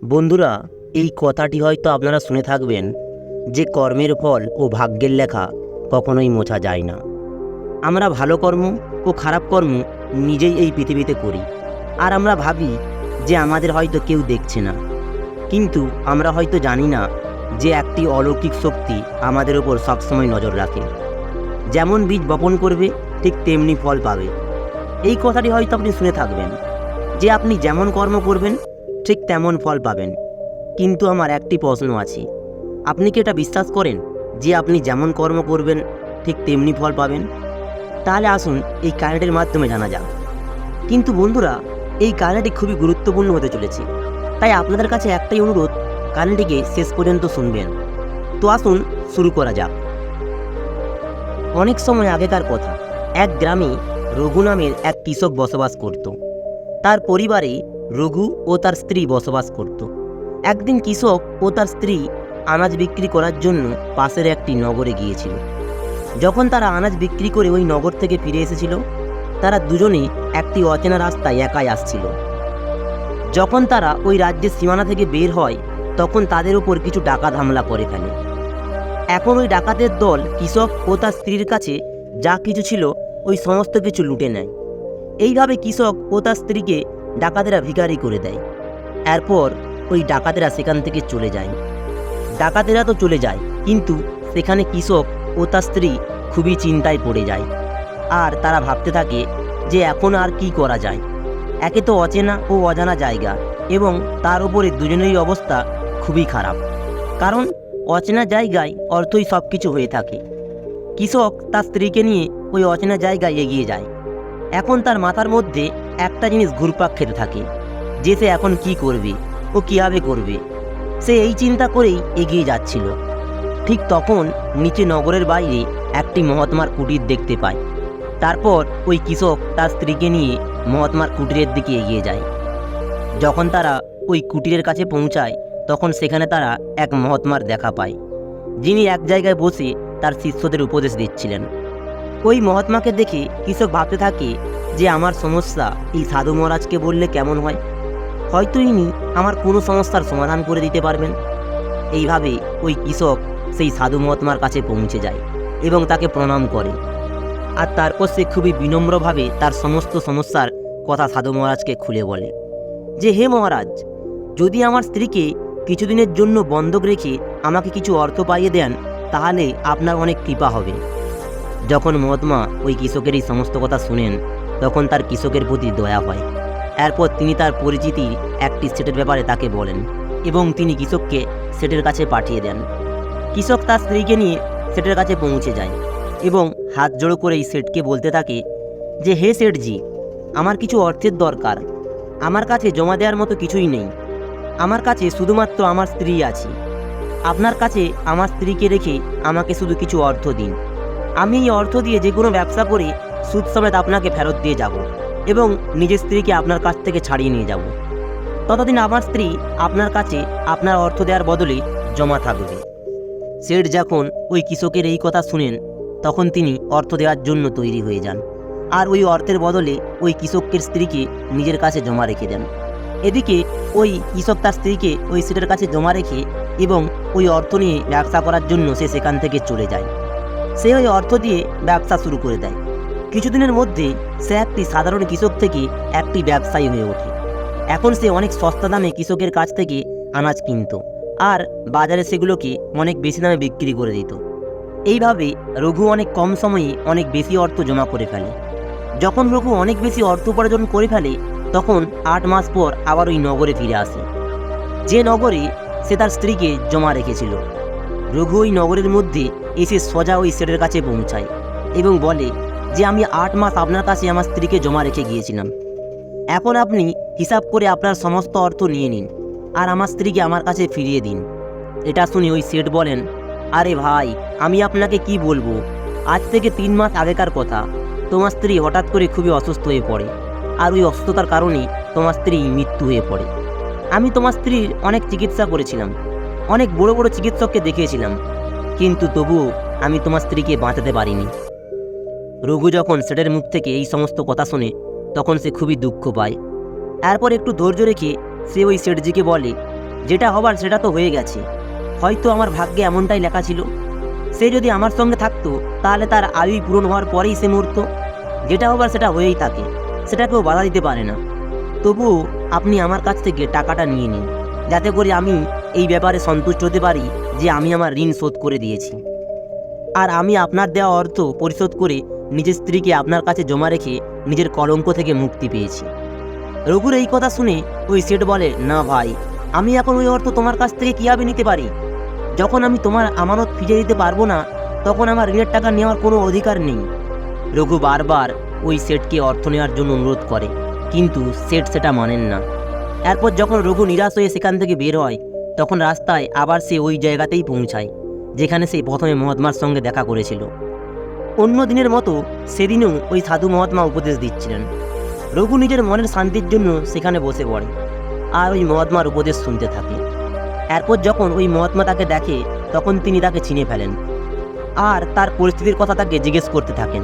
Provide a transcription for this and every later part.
বন্ধুরা, এই কথাটি হয়তো আপনারা শুনে থাকবেন যে কর্মের ফল ও ভাগ্যের লেখা কখনোই মোছা যায় না। আমরা ভালো কর্ম ও খারাপ কর্ম নিজেই এই পৃথিবীতে করি, আর আমরা ভাবি যে আমাদের হয়তো কেউ দেখছে না। কিন্তু আমরা হয়তো জানি না যে একটি অলৌকিক শক্তি আমাদের ওপর সবসময় নজর রাখে। যেমন বীজ বপন করবে ঠিক তেমনি ফল পাবে। এই কথাটি হয়তো আপনি শুনে থাকবেন যে আপনি যেমন কর্ম করবেন ঠিক তেমন ফল পাবেন। কিন্তু আমার একটি প্রশ্ন আছে, আপনি কি এটা বিশ্বাস করেন যে আপনি যেমন কর্ম করবেন ঠিক তেমনি ফল পাবেন? তাহলে আসুন এই কাহিনীটির মাধ্যমে জানা যাক। কিন্তু বন্ধুরা, এই কাহিনীটি খুবই গুরুত্বপূর্ণ হতে চলেছে, তাই আপনাদের কাছে একটাই অনুরোধ, কাহিনীটিকে শেষ পর্যন্ত শুনবেন। তো আসুন শুরু করা যাক। অনেক সময় আগেকার কথা, এক গ্রামে রঘু নামের এক কৃষক বসবাস করত। তার পরিবারে রঘু ও তার স্ত্রী বসবাস করত। একদিন কৃষক ও তার স্ত্রী আনাজ বিক্রি করার জন্য পাশের একটি নগরে গিয়েছিল। যখন তারা আনাজ বিক্রি করে ওই নগর থেকে ফিরে এসেছিল, তারা দুজনেই একটি অচেনা রাস্তায় একাই আসছিল। যখন তারা ওই রাজ্যের সীমানা থেকে বের হয়, তখন তাদের উপর কিছু ডাকাত হামলা করে ফেলে। এখন ওই ডাকাতের দল কৃষক ও তার স্ত্রীর কাছে যা কিছু ছিল ওই সমস্ত কিছু লুটে নেয়। এইভাবে কৃষক ও তার স্ত্রীকে ডাকাতেরা ভিখারি করে দেয়। এরপর ওই ডাকাতেরা সেখান থেকে চলে যায়। ডাকাতেরা তো চলে যায়, কিন্তু সেখানে কৃষক ও তার স্ত্রী খুবই চিন্তায় পড়ে যায়। আর তারা ভাবতে থাকে যে এখন আর কি করা যায়। একে তো অচেনা ও অজানা জায়গা, এবং তার উপরে দুজনেরই অবস্থা খুবই খারাপ, কারণ অচেনা জায়গায় অর্থই সব কিছু হয়ে থাকে। কৃষক তার স্ত্রীকে নিয়ে ওই অচেনা জায়গায় এগিয়ে যায়। এখন তার মাথার মধ্যে একটা জিনিস ঘুরপাক খেতে থাকে, যে সে এখন কি করবে ও কীভাবে করবে। সে এই চিন্তা করেই এগিয়ে যাচ্ছিল। ঠিক তখন নিচে নগরের বাইরে একটি মহাত্মার কুটির দেখতে পায়। তারপর ওই কৃষক তার স্ত্রীকে নিয়ে মহাত্মার কুটিরের দিকে এগিয়ে যায়। যখন তারা ওই কুটিরের কাছে পৌঁছায়, তখন সেখানে তারা এক মহাত্মার দেখা পায়, যিনি এক জায়গায় বসে তার শিষ্যদের উপদেশ দিচ্ছিলেন। ওই মহাত্মাকে দেখে কৃষক ভাবতে থাকে যে আমার সমস্যা এই সাধু মহারাজকে বললে কেমন হয়, হয়তো ইনি আমার কোনো সমস্যার সমাধান করে দিতে পারবেন। এইভাবে ওই কৃষক সেই সাধু মহাত্মার কাছে পৌঁছে যায় এবং তাকে প্রণাম করে। আর তারপর সে খুবই বিনম্রভাবে তার সমস্ত সমস্যার কথা সাধু মহারাজকে খুলে বলে যে, হে মহারাজ, যদি আমার স্ত্রীকে কিছুদিনের জন্য বন্ধক রেখে আমাকে কিছু অর্থ পাইয়ে দেন, তাহলে আপনার অনেক কৃপা হবে। যখন মহাত্মা ওই কৃষকের এই সমস্ত কথা শুনেন, তখন তার কৃষকের প্রতি দয়া হয়। এরপর তিনি তার পরিচিতি একটি সেটের ব্যাপারে তাকে বলেন, এবং তিনি কৃষককে সেটের কাছে পাঠিয়ে দেন। কৃষক তার স্ত্রীকে নিয়ে সেটের কাছে পৌঁছে যায় এবং হাত জোড়ো করে এই সেটকে বলতে থাকে যে, হে সেটজি, আমার কিছু অর্থের দরকার। আমার কাছে জমা দেওয়ার মতো কিছুই নেই। আমার কাছে শুধুমাত্র আমার স্ত্রী আছে। আপনার কাছে আমার স্ত্রীকে রেখে আমাকে শুধু কিছু অর্থ দিন। আমি এই অর্থ দিয়ে যে কোনো ব্যবসা করে সুদ সমেত আপনাকে ফেরত দিয়ে যাব এবং নিজের স্ত্রীকে আপনার কাছ থেকে ছাড়িয়ে নিয়ে যাব। ততদিন আমার স্ত্রী আপনার কাছে আপনার অর্থ দেওয়ার বদলে জমা থাকবে। সেঠ যখন ওই কৃষকের এই কথা শুনেন, তখন তিনি অর্থ দেওয়ার জন্য তৈরি হয়ে যান, আর ওই অর্থের বদলে ওই কৃষকের স্ত্রীকে নিজের কাছে জমা রেখে দেন। এদিকে ওই কৃষক তার স্ত্রীকে ওই সেটের কাছে জমা রেখে এবং ওই অর্থ নিয়ে ব্যবসা করার জন্য সে সেখান থেকে চলে যায়। সে ওই অর্থ দিয়ে ব্যবসা শুরু করে দেয়। কিছুদিনের মধ্যে সে একটি সাধারণ কৃষক থেকে একটি ব্যবসায়ী হয়ে ওঠে। এখন সে অনেক সস্তা দামে কৃষকের কাছ থেকে আনাজ কিনত, আর বাজারে সেগুলোকে অনেক বেশি দামে বিক্রি করে দিত। এইভাবে রঘু অনেক কম সময়ে অনেক বেশি অর্থ জমা করে ফেলে। যখন রঘু অনেক বেশি অর্থ উপার্জন করে ফেলে, তখন 8 মাস পর আবার ওই নগরে ফিরে আসে, যে নগরে সে তার স্ত্রীকে জমা রেখেছিল। রঘু ওই নগরের মধ্যে এসে সোজা ওই সেটের কাছে পৌঁছায় এবং বলে যে, আমি 8 মাস আপনার কাছে আমার স্ত্রীকে জমা রেখে গিয়েছিলাম। এখন আপনি হিসাব করে আপনার সমস্ত অর্থ নিয়ে নিন, আর আমার স্ত্রীকে আমার কাছে ফিরিয়ে দিন। এটা শুনে ওই সেট বলেন, আরে ভাই, আমি আপনাকে কি বলবো, আজ থেকে 3 মাস আগেকার কথা। তোমার স্ত্রী হঠাৎ করে খুবই অসুস্থ হয়ে পড়ে, আর ওই অসুস্থতার কারণে তোমার স্ত্রী মৃত্যু হয়ে পড়ে। আমি তোমার স্ত্রীর অনেক চিকিৎসা করেছিলাম, অনেক বড় বড় চিকিৎসককে দেখিয়েছিলাম, কিন্তু তবুও আমি তোমার স্ত্রীকে বাঁচাতে পারিনি। রঘু যখন সেটের মুখ থেকে এই সমস্ত কথা শোনে, তখন সে খুবই দুঃখ পায়। এরপর একটু ধৈর্য রেখে সে ওই সেটজিকে বলে যেটা হবার সেটা তো হয়ে গেছে, হয়তো আমার ভাগ্যে এমনটাই লেখা ছিল। সে যদি আমার সঙ্গে থাকতো তাহলে তার আয়ু পূরণ হওয়ার পরেই সে মরত। যেটা হবার সেটা হয়েই থাকে, সেটা কেউ বাধা দিতে পারে না। তবুও আপনি আমার কাছ থেকে টাকাটা নিয়ে নিন, যাতে করে আমি এই ব্যাপারে সন্তুষ্ট হতে পারি যে আমি আমার ঋণ শোধ করে দিয়েছি, আর আমি আপনার দেওয়া অর্থ পরিশোধ করে নিজের স্ত্রীকে আপনার কাছে জমা রেখে নিজের কলঙ্ক থেকে মুক্তি পেয়েছি। রঘুর এই কথা শুনে ওই সেট বলে, না ভাই, আমি এখন ওই অর্থ তোমার কাছ থেকে কীভাবে নিতে পারি? যখন আমি তোমার আমানত ফিরিয়ে দিতে পারবো না, তখন আমার ঋণের টাকা নেওয়ার কোনো অধিকার নেই। রঘু বারবার ওই সেটকে অর্থ নেওয়ার জন্য অনুরোধ করে, কিন্তু সেট সেটা মানেন না। এরপর যখন রঘু নিরাশ হয়ে সেখান থেকে বের হয়, তখন রাস্তায় আবার সে ওই জায়গাতেই পৌঁছায় যেখানে সে প্রথমে মহাত্মার সঙ্গে দেখা করেছিল। অন্য দিনের মতো সেদিনও ওই সাধু মহাত্মা উপদেশ দিচ্ছিলেন। রঘু নিজের মনের শান্তির জন্য সেখানে বসে পড়ে আর ওই মহাত্মার উপদেশ শুনতে থাকে। এরপর যখন ওই মহাত্মা তাকে দেখে, তখন তিনি তাকে চিনে ফেলেন আর তার পরিস্থিতির কথা তাকে জিজ্ঞেস করতে থাকেন।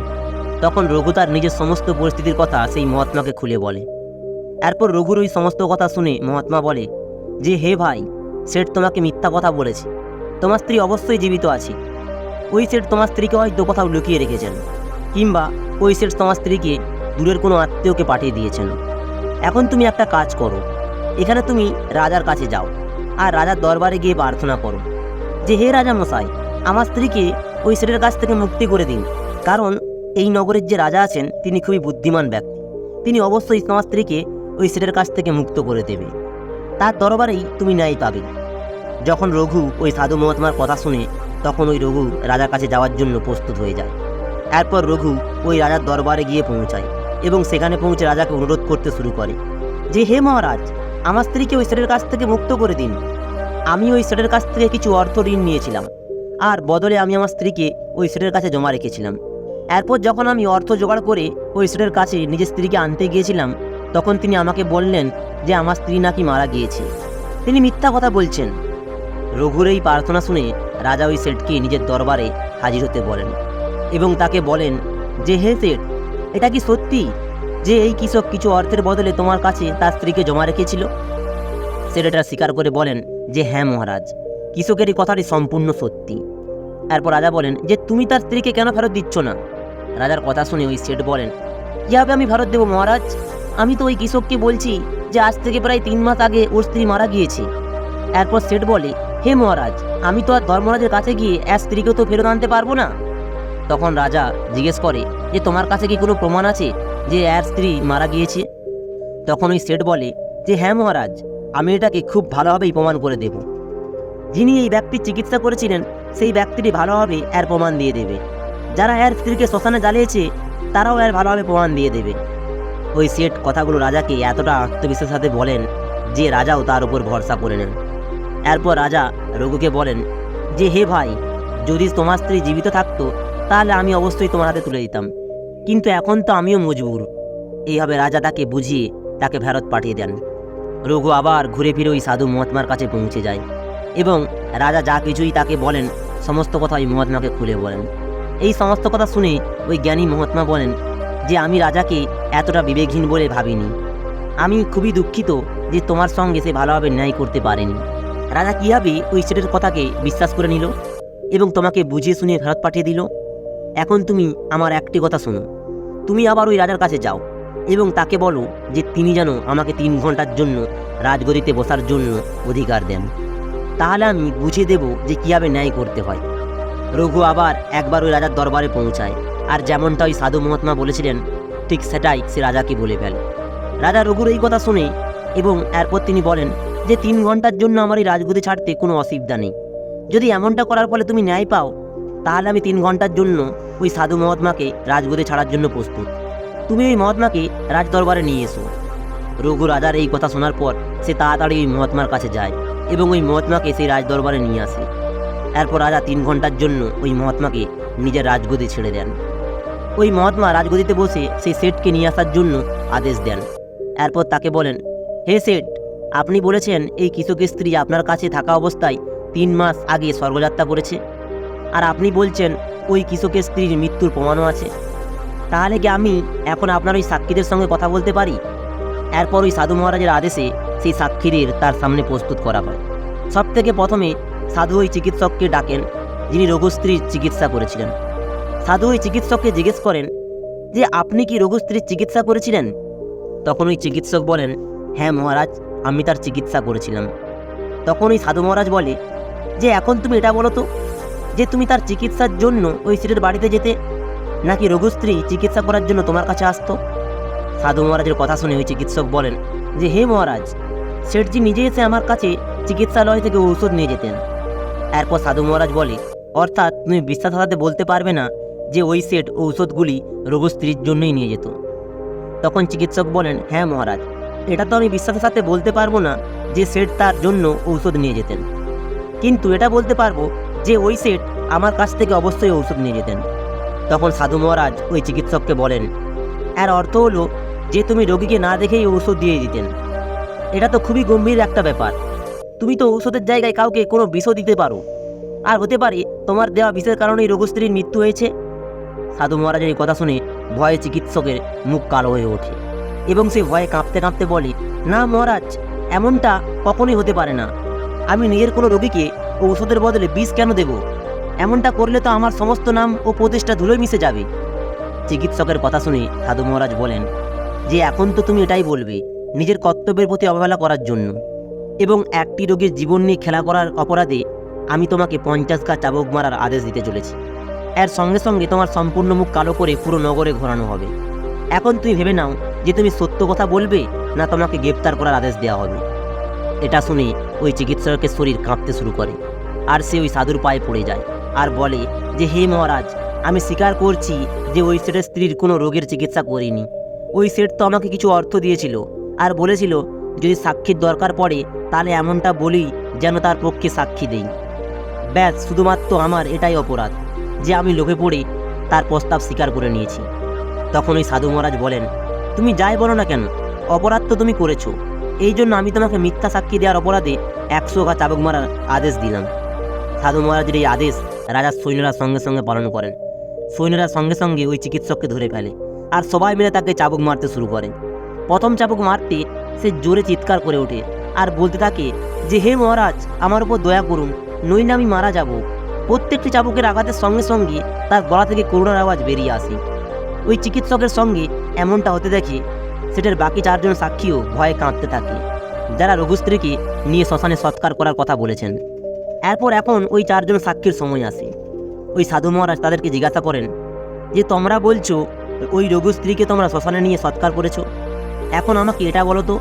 তখন রঘু তার নিজের সমস্ত পরিস্থিতির কথা সেই মহাত্মাকে খুলে বলে। এরপর রঘুর ওই সমস্ত কথা শুনে মহাত্মা বলে যে, হে ভাই, সেট তোমাকে মিথ্যা কথা বলেছে, তোমার স্ত্রী অবশ্যই জীবিত আছে। ওই সেট তোমার স্ত্রীকে হয়তো কোথাও লুকিয়ে রেখেছেন, কিংবা ওই সেট তোমার স্ত্রীকে দূরের কোনো আত্মীয়কে পাঠিয়ে দিয়েছেন। এখন তুমি একটা কাজ করো, এখানে তুমি রাজার কাছে যাও আর রাজার দরবারে গিয়ে প্রার্থনা করো যে, হে রাজা মশাই, আমার স্ত্রীকে ওই সেটের কাছ থেকে মুক্তি করে দিন। কারণ এই নগরের যে রাজা আছেন তিনি খুবই বুদ্ধিমান ব্যক্তি, তিনি অবশ্যই তোমার স্ত্রীকে ওই সেটের কাছ থেকে মুক্ত করে দেবে। তার দরবারেই তুমি ন্যায় পাবে। যখন রঘু ওই সাধু মহাত্মার কথা শুনে, তখন ওই রঘু রাজার কাছে যাওয়ার জন্য প্রস্তুত হয়ে যায়। এরপর রঘু ওই রাজার দরবারে গিয়ে পৌঁছায় এবং সেখানে পৌঁছে রাজাকে অনুরোধ করতে শুরু করে যে, হে মহারাজ, আমার স্ত্রীকে ওই সেটের কাছ থেকে মুক্ত করে দিন। আমি ওই সেটের কাছ থেকে কিছু অর্থ ঋণ নিয়েছিলাম, আর বদলে আমি আমার স্ত্রীকে ওই সেটের কাছে জমা রেখেছিলাম। এরপর যখন আমি অর্থ জোগাড় করে ওই সেটের কাছে নিজের স্ত্রীকে আনতে গিয়েছিলাম, তখন তিনি আমাকে বললেন যে আমার স্ত্রী নাকি মারা গিয়েছে, তিনি মিথ্যা কথা বলছেন। রঘুর এই প্রার্থনা শুনে রাজা ওই সেটকে নিজের দরবারে হাজির হতে বলেন এবং তাকে বলেন যে, হে সেট, এটা কি সত্যি যে এই কৃষক কিছু অর্থের বদলে তোমার কাছে তার স্ত্রীকে জমা রেখেছিল? সেট এটা স্বীকার করে বলেন যে, হ্যাঁ মহারাজ, কৃষকের এই কথাটি সম্পূর্ণ সত্যি। এরপর রাজা বলেন যে, তুমি তার স্ত্রীকে কেন ফেরত দিচ্ছ না? রাজার কথা শুনে ওই সেট বলেন, কীভাবে আমি ফেরত দেবো মহারাজ? আমি তো ওই কৃষককে বলছি যে আজ থেকে প্রায় 3 মাস আগে ওর স্ত্রী মারা গিয়েছে। এরপর সেট বলে, হে মহারাজ, আমি তো আর ধর্মরাজের কাছে গিয়ে এক স্ত্রীকে তো ফেরত আনতে পারবো না। তখন রাজা জিজ্ঞেস করে যে, তোমার কাছে কি কোনো প্রমাণ আছে যে এর স্ত্রী মারা গিয়েছে? তখন ওই সেট বলে যে, হ্যাঁ মহারাজ, আমি এটাকে খুব ভালোভাবেই প্রমাণ করে দেব। যিনি এই ব্যক্তির চিকিৎসা করেছিলেন সেই ব্যক্তিটি ভালোভাবে এর প্রমাণ দিয়ে দেবে। যারা এর স্ত্রীকে শ্মশানে জ্বালিয়েছে তারাও এর ভালোভাবে প্রমাণ দিয়ে দেবে। ওই সেট কথাগুলো রাজাকে এতটা আত্মবিশ্বাসের সাথে বলেন যে রাজাও তার উপর ভরসা করে নেন। এরপর রাজা রঘুকে বলেন যে, হে ভাই, যদি তোমার স্ত্রী জীবিত থাকতো তাহলে আমি অবশ্যই তোমার হাতে তুলে দিতাম, কিন্তু এখন তো আমিও মজবুর। এইভাবে রাজা তাকে বুঝিয়ে তাকে ফেরত পাঠিয়ে দেন। রঘু আবার ঘুরে ফিরে ওই সাধু মহাত্মার কাছে পৌঁছে যায় এবং রাজা যা কিছুই তাকে বলেন সমস্ত কথা ওই মহাত্মাকে খুলে বলেন। এই সমস্ত কথা শুনে ওই জ্ঞানী মহাত্মা বলেন যে, আমি রাজাকে এতটা বিবেকহীন বলে ভাবিনি। আমি খুবই দুঃখিত যে তোমার সঙ্গে সে ভালোভাবে ন্যায় করতে পারেনি। রাজা কীভাবে ওই সেটের কথাকে বিশ্বাস করে নিল এবং তোমাকে বুঝিয়ে শুনিয়ে ফেরত পাঠিয়ে দিল। এখন তুমি আমার একটি কথা শোনো, তুমি আবার ওই রাজার কাছে যাও এবং তাকে বলো যে তিনি যেন আমাকে 3 ঘন্টার জন্য রাজগদিতে বসার জন্য অধিকার দেন, তাহলে আমি বুঝিয়ে দেব যে কীভাবে ন্যায় করতে হয়। রঘু আবার একবার ওই রাজার দরবারে পৌঁছায়, আর যেমনটা ওই সাধু মহাত্মা বলেছিলেন ঠিক সেটাই সে রাজাকে বলে ফেলে। রাজা রঘুর এই কথা শুনে এবং এরপর তিনি বলেন যে 3 ঘন্টার জন্য আমার এই রাজগদি ছাড়তে কোনো অসুবিধা নেই। যদি এমনটা করার ফলে তুমি ন্যায় পাও, তাহলে আমি 3 ঘন্টার জন্য ওই সাধু মহাত্মাকে রাজগদি ছাড়ার জন্য প্রস্তুত। তুমি ওই মহাত্মাকে রাজ দরবারে নিয়ে এসো। রঘু রাজার এই কথা শোনার পর সে তাড়াতাড়ি ওই মহাত্মার কাছে যায় এবং ওই মহাত্মাকে সেই রাজ দরবারে নিয়ে আসে। এরপর রাজা 3 ঘন্টার জন্য ওই মহাত্মাকে নিজের রাজগদি ছেড়ে দেন। ওই মহাত্মা রাজগদিতে বসে সেই সেটকে নিয়ে আসার জন্য আদেশ দেন। এরপর তাকে বলেন, হে সেট, আপনি বলেছেন এই কৃষকের স্ত্রী আপনার কাছে থাকা অবস্থায় 3 মাস আগে স্বর্গযাত্রা করেছে, আর আপনি বলছেন ওই কৃষকের স্ত্রীর মৃত্যুর প্রমাণও আছে। তাহলে কি আমি এখন আপনার ওই সাক্ষীদের সঙ্গে কথা বলতে পারি? এরপর ওই সাধু মহারাজের আদেশে সেই সাক্ষীদের তার সামনে প্রস্তুত করা হয়। সব থেকে প্রথমে সাধু ওই চিকিৎসককে ডাকেন, যিনি রঘুস্ত্রীর চিকিৎসা করেছিলেন। সাধু ওই চিকিৎসককে জিজ্ঞেস করেন যে আপনি কি রঘুস্ত্রীর চিকিৎসা করেছিলেন? তখন ওই চিকিৎসক বলেন, হ্যাঁ মহারাজ, আমি তার চিকিৎসা করেছিলাম। তখন ওই সাধু মহারাজ বলে যে এখন তুমি এটা বলো তো, যে তুমি তার চিকিৎসার জন্য ওই সেটের বাড়িতে যেতে, নাকি রঘুস্ত্রী চিকিৎসা করার জন্য তোমার কাছে আসতো? সাধু মহারাজের কথা শুনে ওই চিকিৎসক বলেন যে হে মহারাজ, শেঠজি নিজে এসে আমার কাছে চিকিৎসালয় থেকে ঔষধ নিয়ে যেতেন। এরপর সাধু মহারাজ বলে, অর্থাৎ তুমি বিশ্বাসের সাথে বলতে পারবে না যে ওই সেট ঔষধগুলি রঘুস্ত্রীর জন্যই নিয়ে যেত? তখন চিকিৎসক বলেন, হ্যাঁ মহারাজ, এটা তো আমি বিশ্বাসের সাথে বলতে পারবো না যে সেট তার জন্য ঔষধ নিয়ে যেতেন, কিন্তু এটা বলতে পারবো যে ওই সেট আমার কাছ থেকে অবশ্যই ঔষধ নিয়ে যেতেন। তখন সাধু মহারাজ ওই চিকিৎসককে বলেন, এর অর্থ হলো যে তুমি রোগীকে না দেখেই ঔষধ দিয়ে দিতেন। এটা তো খুবই গম্ভীর একটা ব্যাপার। তুমি তো ঔষধের জায়গায় কাউকে কোনো বিষও দিতে পারো, আর হতে পারে তোমার দেওয়া বিষের কারণেই রঘুস্ত্রীর মৃত্যু হয়েছে। সাধু মহারাজের এই কথা শুনে ভয়ে চিকিৎসকের মুখ কালো হয়ে ওঠে এবং সে ভয়ে কাঁপতে কাঁপতে বলে, না মহারাজ, এমনটা কখনোই হতে পারে না। আমি নিজের কোনো রোগীকে ঔষধের বদলে বিষ কেন দেব? এমনটা করলে তো আমার সমস্ত নাম ও প্রতিষ্ঠা ধুলোয় মিশে যাবে। চিকিৎসকের কথা শুনে সাধু মহারাজ বলেন যে এখন তো তুমি এটাই বলবে নিজের কর্তব্যের প্রতি অবহেলা করার জন্য, এবং একটি রোগীর জীবন নিয়ে খেলা করার অপরাধে আমি তোমাকে 50 গা চাবুক মারার আদেশ দিতে চলেছি। এর সঙ্গে সঙ্গে তোমার সম্পূর্ণ মুখ কালো করে পুরো নগরে ঘোরানো হবে। এখন তুমি ভেবে নাও যে তুমি সত্য কথা বলবে না তোমাকে গ্রেপ্তার করার আদেশ দেওয়া হবে। এটা শুনে ওই চিকিৎসকের শরীর কাঁপতে শুরু করে, আর সে ওই সাধুর পায়ে পড়ে যায় আর বলে যে হে মহারাজ, আমি স্বীকার করছি যে ওই সেটের স্ত্রীর কোনো রোগের চিকিৎসা করিনি। ওই সেট তো আমাকে কিছু অর্থ দিয়েছিল আর বলেছিল যদি সাক্ষীর দরকার পড়ে তাহলে এমনটা বলি যেন তার পক্ষে সাক্ষী দেই। ব্যাস, শুধুমাত্র আমার এটাই অপরাধ যে আমি লোভে পড়ে তার প্রস্তাব স্বীকার করে নিয়েছি। তখন ওই সাধু মহারাজ বলেন, তুমি যাই বলো না কেন, অপরাধ তো তুমি করেছো, এই জন্য আমি তোমাকে মিথ্যা সাক্ষী দেওয়ার অপরাধে 100 গা চাবুক মারার আদেশ দিলাম। সাধু মহারাজের এই আদেশ রাজার সৈন্যরা সঙ্গে সঙ্গে পালন করেন। সৈন্যরা সঙ্গে সঙ্গে ওই চিকিৎসককে ধরে ফেলে আর সবাই মিলে তাকে চাবুক মারতে শুরু করে। প্রথম চাবুক মারতে সে জোরে চিৎকার করে ওঠে আর বলতে থাকে যে হে মহারাজ, আমার উপর দয়া করুন, নইলে আমি মারা যাব। প্রত্যেকটি চাবুকের আঘাতের সঙ্গে সঙ্গে তার গলা থেকে করুণার আওয়াজ বেরিয়ে আসে। ওই চিকিৎসকের সঙ্গে এমনটা হতে দেখে সেটার বাকি 4 জন সাক্ষীও ভয়ে কাঁপতে থাকে, যারা রঘুস্ত্রীকে নিয়ে শ্মশানে সৎকার করার কথা বলেছেন। এরপর এখন ওই 4 জন সাক্ষীর সময় আসে। ওই সাধু মহারাজ তাদেরকে জিজ্ঞাসা করেন যে তোমরা বলছো ওই রঘুস্ত্রীকে তোমরা শ্মশানে নিয়ে সৎকার করেছো, এখন আমাকে এটা বলো তো,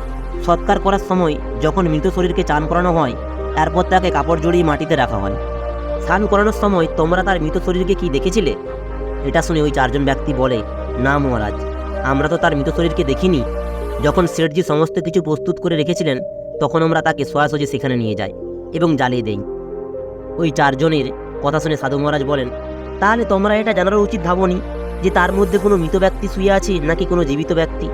সৎকার করার সময় যখন মৃত শরীরকে চান করানো হয় তারপর তাকে কাপড় জড়িয়ে মাটিতে রাখা হয়, স্নান করানোর সময় তোমরা তার মৃত শরীরকে কি দেখেছিলে? এটা শুনে ওই 4 জন ব্যক্তি বলে, না মহারাজ, আমরা তো তার মৃত শরীরকে দেখিনি। যখন শেঠজি সমস্ত কিছু প্রস্তুত করে রেখেছিলেন তখন আমরা তাকে সোজাসুজি সেখানে নিয়ে যাই এবং জ্বালিয়ে দেই। ওই 4 জনের কথা শুনে সাধু মহারাজ বলেন, তাহলে তোমরা এটা জানার উচিত ভাবনি যে তার মধ্যে কোনো মৃত ব্যক্তি শুয়ে আছে নাকি কোনো জীবিত ব্যক্তি?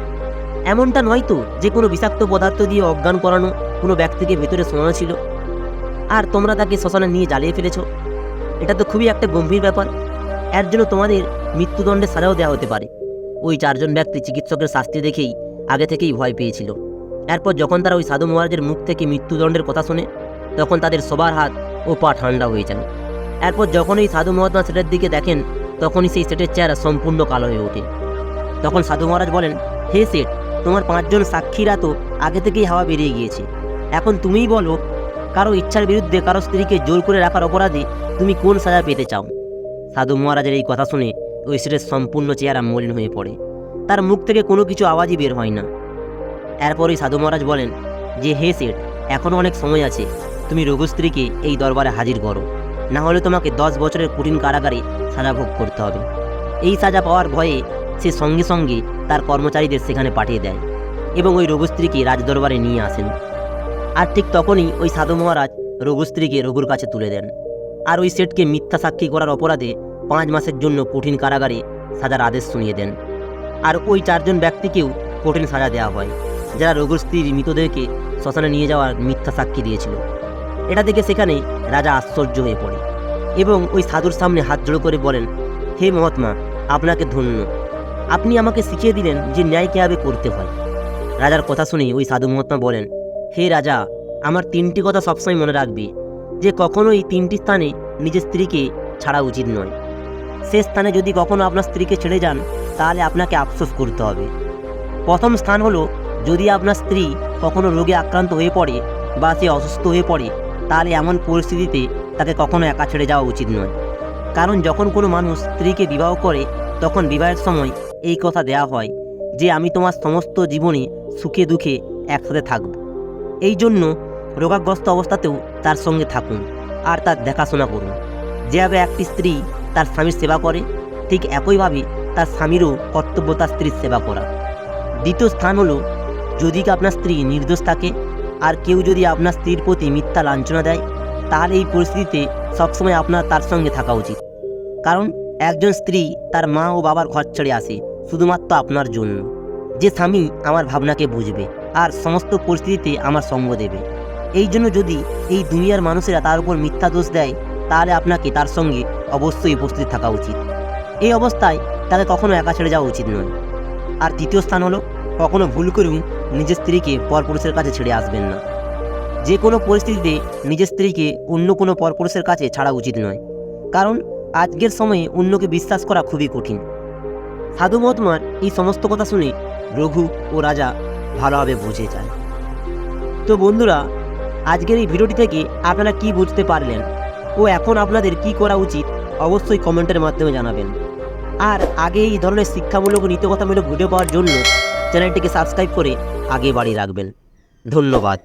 এমনটা নয় তো যে কোনো বিষাক্ত পদার্থ দিয়ে অজ্ঞান করানো কোনো ব্যক্তিকে ভেতরে শোয়ানো ছিল আর তোমরা তাকে শ্মশানে নিয়ে জ্বালিয়ে ফেলেছ? এটা তো খুবই একটা গম্ভীর ব্যাপার। এর জন্য তোমাদের মৃত্যুদণ্ডের সাজাও দেওয়া হতে পারে। ওই 4 জন ব্যক্তি চিকিৎসকের শাস্তি দেখেই আগে থেকেই ভয় পেয়েছিল। এরপর যখন তারা ওই সাধু মহারাজের মুখ থেকে মৃত্যুদণ্ডের কথা শোনে তখন তাদের সবার হাত ও পা ঠান্ডা হয়ে যায়। এরপর যখন এই সাধু মহাত্মা সেটের দিকে দেখেন তখনই সেই সেটের চেহারা সম্পূর্ণ কালো হয়ে ওঠে। তখন সাধু মহারাজ বলেন, হে সেট, তোমার 5 জন সাক্ষীরা তো আগে থেকেই হাওয়া বেরিয়ে গিয়েছে। এখন তুমিই বলো, কারো ইচ্ছার বিরুদ্ধে কারো স্ত্রীকে জোর করে রাখার অপরাধে তুমি কোন সাজা পেতে চাও? সাধু মহারাজের এই কথা শুনে ওই সেটের সম্পূর্ণ চেহারা মলিন হয়ে পড়ে, তার মুখ থেকে কোনো কিছু আওয়াজই বের হয় না। এরপরই সাধু মহারাজ বলেন যে হে সেট, এখনও অনেক সময় আছে, তুমি রঘুস্ত্রীকে এই দরবারে হাজির করো, না হলে তোমাকে 10 বছরের কঠিন কারাগারে সাজা ভোগ করতে হবে। এই সাজা পাওয়ার ভয়ে সে সঙ্গে সঙ্গে তার কর্মচারীদের সেখানে পাঠিয়ে দেয় এবং ওই রঘুস্ত্রীকে রাজদরবারে নিয়ে আসেন। আর ঠিক তখনই ওই সাধু মহারাজ রঘুস্ত্রীকে রঘুর কাছে তুলে দেন আর ওই সেটকে মিথ্যা সাক্ষী করার অপরাধে 5 মাসের জন্য কঠিন কারাগারে সাজার আদেশ শুনিয়ে দেন। আর ওই 4 জন ব্যক্তিকেও কঠিন সাজা দেওয়া হয়, যারা রঘুস্ত্রীর মৃতদেহকে শ্মশানে নিয়ে যাওয়ার মিথ্যা সাক্ষী দিয়েছিল। এটা দেখে সেখানে রাজা আশ্চর্য হয়ে পড়ে এবং ওই সাধুর সামনে হাত জোড়ো করে বলেন, হে মহাত্মা, আপনাকে ধন্য, আপনি আমাকে শিখিয়ে দিলেন যে ন্যায় কীভাবে করতে হয়। রাজার কথা শুনে ওই সাধু মহাত্মা বলেন, হে রাজা, আমার 3টি কথা সবসময় মনে রাখবে যে কখনোই 3টি স্থানে নিজের স্ত্রীকে ছাড়া উচিত নয়। সে স্থানে যদি কখনো আপনার স্ত্রীকে ছেড়ে যান তাহলে আপনাকে আফসোস করতে হবে। প্রথম স্থান হলো, যদি আপনার স্ত্রী কখনো রোগে আক্রান্ত হয়ে পড়ে বা সে অসুস্থ হয়ে পড়ে, তাহলে এমন পরিস্থিতিতে তাকে কখনো একা ছেড়ে যাওয়া উচিত নয়। কারণ যখন কোনো মানুষ স্ত্রীকে বিবাহ করে তখন বিবাহের সময় এই কথা দেয়া হয় যে আমি তোমার সমস্ত জীবনে সুখে দুঃখে একসাথে থাকব। এই জন্য রোগাগ্রস্ত অবস্থাতেও তার সঙ্গে থাকুন আর তার দেখাশোনা করুন। যেভাবে একটি স্ত্রী তার স্বামীর সেবা করে, ঠিক একইভাবে তার স্বামীরও কর্তব্য তার স্ত্রীর সেবা করা। দ্বিতীয় স্থান হলো, যদি আপনার স্ত্রী নির্দোষ থাকে আর কেউ যদি আপনার স্ত্রীর প্রতি মিথ্যা লাঞ্ছনা দেয়, তাহলে এই পরিস্থিতিতে সবসময় আপনার তার সঙ্গে থাকা উচিত। কারণ একজন স্ত্রী তার মা ও বাবার ঘর ছেড়ে আসে শুধুমাত্র আপনার জন্য। যে স্বামী আমার ভাবনাকে বুঝবে আর সমস্ত পরিস্থিতিতে আমার সঙ্গ দেবে। এই জন্য যদি এই দুনিয়ার মানুষেরা তার উপর মিথ্যা দোষ দেয়, তাহলে আপনাকে তার সঙ্গে অবশ্যই উপস্থিত থাকা উচিত। এই অবস্থায় তাকে কখনো একা ছেড়ে যাওয়া উচিত নয়। আর তৃতীয় স্থান হলো, কখনো ভুল করেও নিজের স্ত্রীকে পরপুরুষের কাছে ছেড়ে আসবেন না। যে কোনো পরিস্থিতিতে নিজের স্ত্রীকে অন্য কোনো পরপুরুষের কাছে ছাড়া উচিত নয়। কারণ আজকের সময়ে অন্যকে বিশ্বাস করা খুবই কঠিন। সাধু মহাত্মার এই সমস্ত কথা শুনে রঘু ও রাজা ভালোভাবে বুঝে যায়। তো বন্ধুরা, আজকের এই ভিডিওটি থেকে আপনারা কি বুঝতে পারলেন ও এখন আপনাদের কি করা উচিত অবশ্যই কমেন্টের মাধ্যমে জানাবেন। আর আগে এই ধরনের শিক্ষামূলক নীতিকথামূলক ভিডিও পাওয়ার জন্য চ্যানেলটিকে সাবস্ক্রাইব করে আগে বাড়িয়ে রাখবেন। ধন্যবাদ।